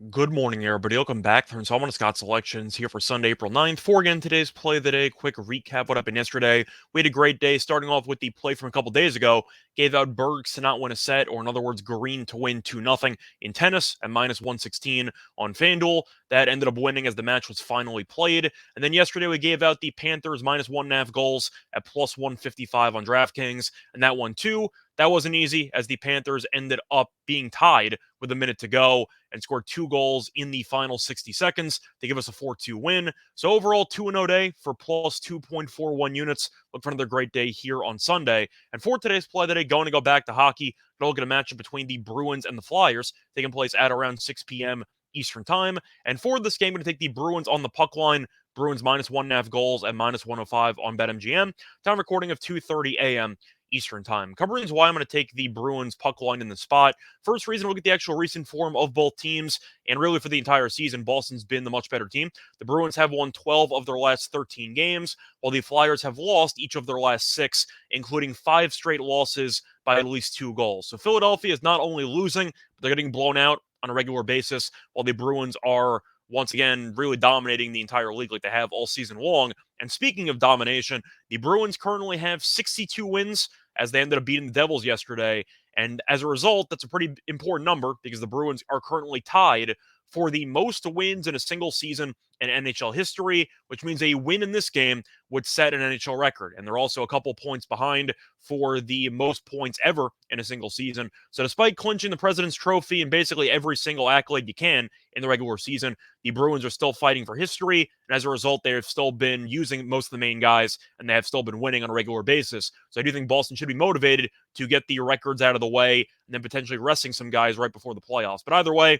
Good morning, everybody. Welcome back for installment of Scott's Selections here for Sunday, April 9th. For again, today's play of the day. Quick recap what happened yesterday. We had a great day starting off with the play from a couple days ago. Gave out Bergs to not win a set, or in other words, Green to win 2-0 in tennis at minus 116 on FanDuel. That ended up winning as the match was finally played. And then yesterday we gave out the Panthers minus 1.5 goals at plus 155 on DraftKings, and that won too. That wasn't easy as the Panthers ended up being tied with a minute to go and scored 2 goals in the final 60 seconds to give us a 4-2 win. So overall, 2-0 day for plus 2.41 units. Look for another great day here on Sunday. And for today's play today, going to go back to hockey. We'll look at a matchup between the Bruins and the Flyers, taking place at around 6 p.m. Eastern Time. And for this game, I'm going to take the Bruins on the puck line. Bruins minus 1.5 goals at minus 105 on BetMGM. Time recording of 2:30 a.m. Eastern Time. Couple reasons why I'm going to take the Bruins puck line in the spot. First reason, we'll get the actual recent form of both teams, and really for the entire season, Boston's been the much better team. The Bruins have won 12 of their last 13 games, while the Flyers have lost each of their last 6, including 5 straight losses by at least 2 goals. So Philadelphia is not only losing, but they're getting blown out on a regular basis, while the Bruins are once again really dominating the entire league like they have all season long. And speaking of domination, the Bruins currently have 62 wins as they ended up beating the Devils yesterday. And as a result, that's a pretty important number because the Bruins are currently tied for the most wins in a single season in NHL history, which means a win in this game would set an NHL record. And they're also a couple points behind for the most points ever in a single season. So despite clinching the President's Trophy and basically every single accolade you can in the regular season, the Bruins are still fighting for history. And as a result, they have still been using most of the main guys and they have still been winning on a regular basis. So I do think Boston should be motivated to get the records out of the way and then potentially resting some guys right before the playoffs. But either way,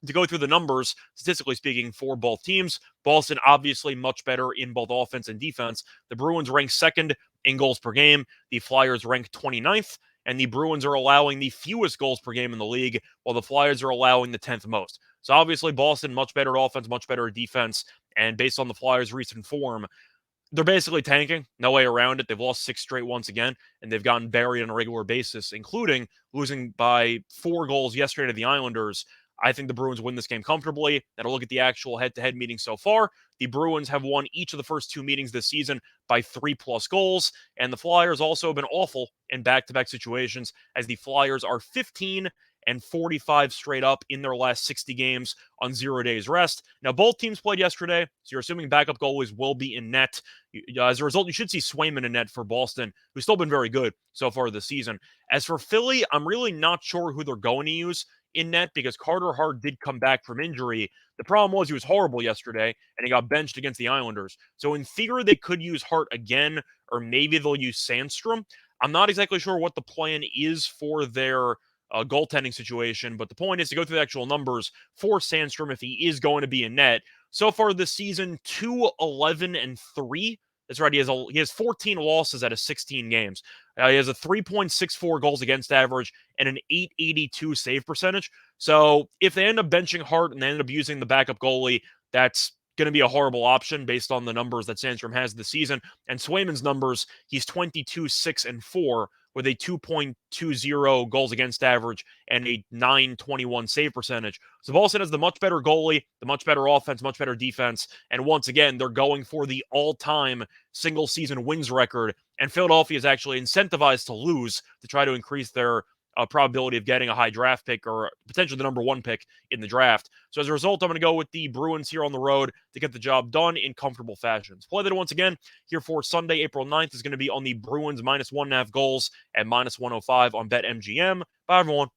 to go through the numbers, statistically speaking, for both teams, Boston obviously much better in both offense and defense. The Bruins rank second in goals per game. The Flyers rank 29th, and the Bruins are allowing the fewest goals per game in the league, while the Flyers are allowing the 10th most. So obviously, Boston, much better offense, much better defense, and based on the Flyers' recent form, they're basically tanking. No way around it. They've lost 6 straight once again, and they've gotten buried on a regular basis, including losing by 4 goals yesterday to the Islanders. I think the Bruins win this game comfortably. And I'll look at the actual head-to-head meetings so far. The Bruins have won each of the first 2 meetings this season by 3+ goals, and the Flyers also have been awful in back-to-back situations, as the Flyers are 15 and 45 straight up in their last 60 games on 0 days rest. Now, both teams played yesterday, so you're assuming backup goalies will be in net. As a result, you should see Swayman in net for Boston, who's still been very good so far this season. As for Philly, I'm really not sure who they're going to use in net because Carter Hart did come back from injury. The problem was he was horrible yesterday and he got benched against the Islanders. So in theory, they could use Hart again, or maybe they'll use Sandstrom. I'm not exactly sure what the plan is for their goaltending situation, but the point is to go through the actual numbers for Sandstrom if he is going to be in net. So far this season, 2-11-3. That's right. He has 14 losses out of 16 games. He has a 3.64 goals against average and an 882 save percentage. So if they end up benching Hart and they end up using the backup goalie, that's going to be a horrible option based on the numbers that Sandstrom has this season. And Swayman's numbers, he's 22-6-4 with a 2.20 goals against average and a 921 save percentage. So Boston has the much better goalie, the much better offense, much better defense. And once again, they're going for the all-time single season wins record. And Philadelphia is actually incentivized to lose to try to increase their probability of getting a high draft pick or potentially the number 1 pick in the draft. So as a result, I'm going to go with the Bruins here on the road to get the job done in comfortable fashions. Play that once again here for Sunday, April 9th is going to be on the Bruins minus 1.5 goals at minus 105 on BetMGM. Bye, everyone.